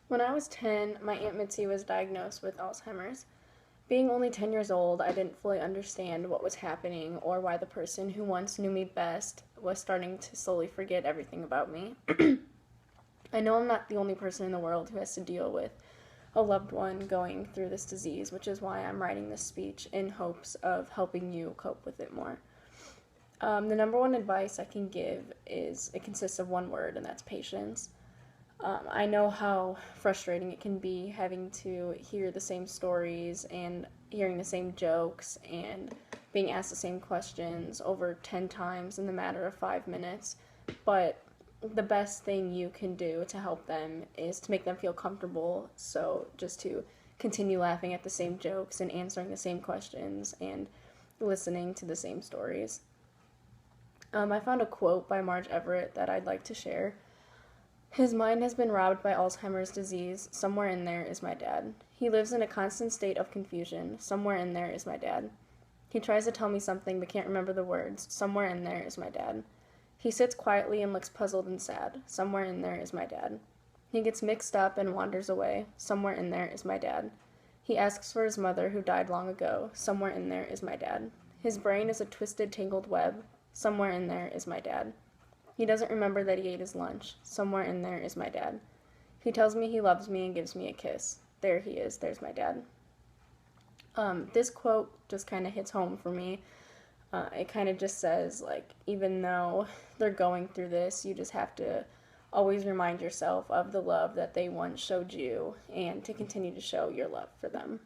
When I was 10, my Aunt Mitzi was diagnosed with Alzheimer's. Being only 10 years old, I didn't fully understand what was happening or why the person who once knew me best was starting to slowly forget everything about me. I know I'm not the only person in the world who has to deal with a loved one going through this disease, which is why I'm writing this speech in hopes of helping you cope with it more. The number one advice I can give is it consists of one word, and that's patience. I know how frustrating it can be having to hear the same stories and hearing the same jokes and being asked the same questions over 10 times in the matter of 5 minutes. But the best thing you can do to help them is to make them feel comfortable. So just to continue laughing at the same jokes and answering the same questions and listening to the same stories. I found a quote by Marge Everett that I'd like to share. His mind has been robbed by Alzheimer's disease. Somewhere in there is my dad. He lives in a constant state of confusion. Somewhere in there is my dad. He tries to tell me something but can't remember the words. Somewhere in there is my dad. He sits quietly and looks puzzled and sad. Somewhere in there is my dad. He gets mixed up and wanders away. Somewhere in there is my dad. He asks for his mother who died long ago. Somewhere in there is my dad. His brain is a twisted, tangled web. Somewhere in there is my dad. He doesn't remember that he ate his lunch. Somewhere in there is my dad. He tells me he loves me and gives me a kiss. There he is. There's my dad. This quote just kind of hits home for me. It kind of just says, like, even though they're going through this, you just have to always remind yourself of the love that they once showed you and to continue to show your love for them.